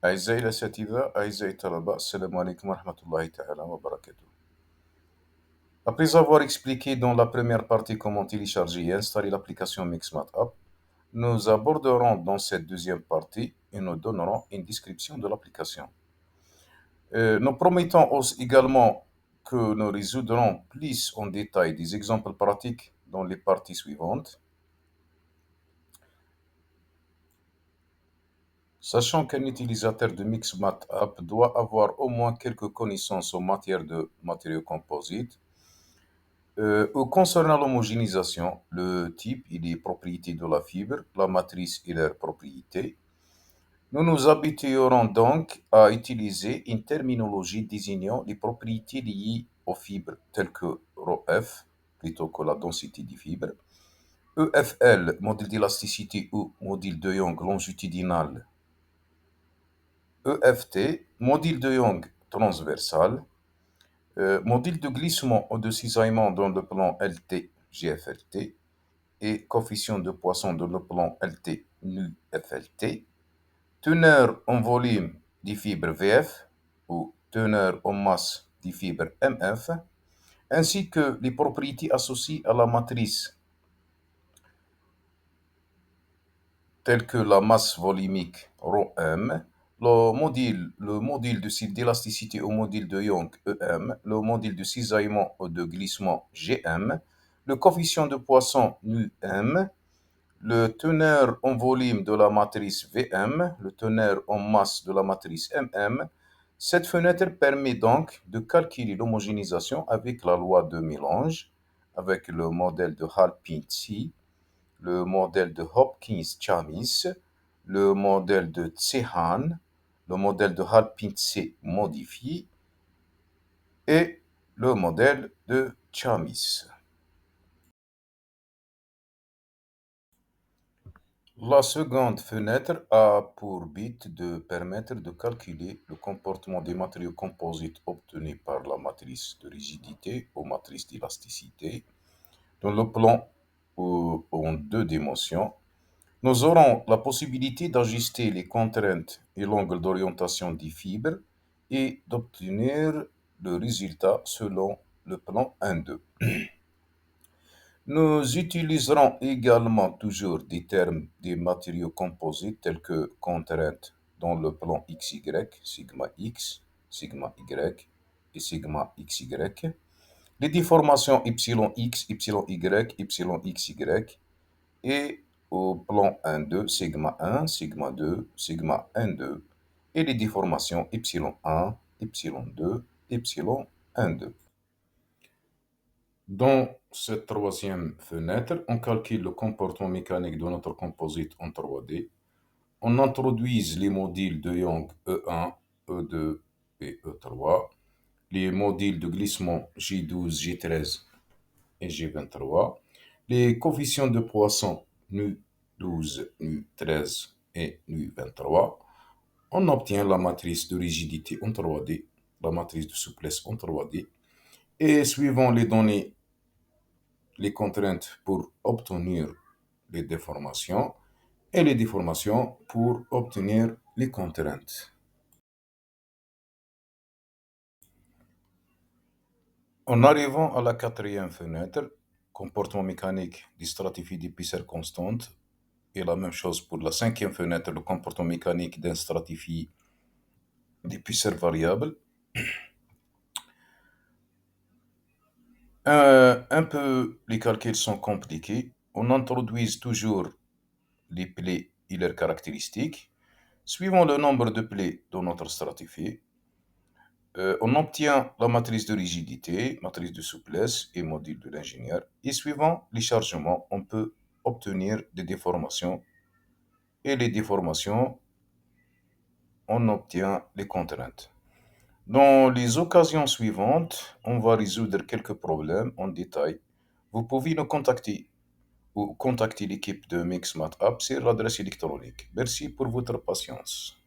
أعزائي الأساتذة، أعزائي الطلبة، السلام عليكم ورحمة الله تعالى وبركاته. Après avoir expliqué dans la première partie comment télécharger et installer l'application MixMatApp, nous aborderons dans cette deuxième partie et nous donnerons une description de l'application. Nous promettons également que nous résoudrons plus en détail des exemples pratiques dans les parties suivantes. Sachant qu'un utilisateur de MixMatApp doit avoir au moins quelques connaissances en matière de matériaux composites, concernant l'homogénéisation, le type et les propriétés de la fibre, la matrice et leurs propriétés, nous nous habituerons donc à utiliser une terminologie désignant les propriétés liées aux fibres telles que ρf, plutôt que la densité des fibres, EFL, modèle d'élasticité ou modèle de Young longitudinal, EFT, modèle de Young transversal, modèle de glissement ou de cisaillement dans le plan LT, GFLT, et coefficient de Poisson dans le plan LT, nu FLT, teneur en volume des fibres VF ou teneur en masse des fibres MF, ainsi que les propriétés associées à la matrice, telles que la masse volumique ρm, le modèle de cycle d'élasticité au modèle de Young EM, le modèle de cisaillement ou de glissement GM, le coefficient de Poisson nu M, le teneur en volume de la matrice Vm, le teneur en masse de la matrice Mm. Cette fenêtre permet donc de calculer l'homogénéisation avec la loi de mélange, avec le modèle de Halpin-Tsi, le modèle de Hopkins-Chamis, le modèle de Tsehan, le modèle de Halpin-Tse modifié et le modèle de Chamis. La seconde fenêtre a pour but de permettre de calculer le comportement des matériaux composites obtenus par la matrice de rigidité ou matrice d'élasticité dans le plan en deux dimensions. Nous aurons la possibilité d'ajuster les contraintes et l'angle d'orientation des fibres et d'obtenir le résultat selon le plan 1-2. Nous utiliserons également toujours des termes des matériaux composites tels que contraintes dans le plan XY, sigma X, sigma Y et sigma XY, les déformations YX, YY, YXY et au plan 1-2, sigma 1, sigma 2, sigma 1-2 et les déformations Y1, Y2, Y1-2. Dans cette troisième fenêtre, on calcule le comportement mécanique de notre composite en 3D. On introduit les modules de Young E1, E2 et E3, les modules de glissement J12, J13 et J23, les coefficients de Poisson nu12, nu13 et nu23. On obtient la matrice de rigidité en 3D, la matrice de souplesse en 3D, et suivant les données les contraintes pour obtenir les déformations et les déformations pour obtenir les contraintes. En arrivant à la quatrième fenêtre, comportement mécanique des stratifiés d'épaisseur constante, et la même chose pour la cinquième fenêtre, le comportement mécanique d'un stratifié d'épaisseur variable. Un peu, les calculs sont compliqués. On introduit toujours les plaies et leurs caractéristiques. Suivant le nombre de plaies dans notre stratifié, on obtient la matrice de rigidité, matrice de souplesse et module de l'ingénieur. Et suivant les chargements, on peut obtenir des déformations. Et les déformations, on obtient les contraintes. Dans les occasions suivantes, on va résoudre quelques problèmes en détail. Vous pouvez nous contacter ou contacter l'équipe de MixMatApp sur l'adresse électronique. Merci pour votre patience.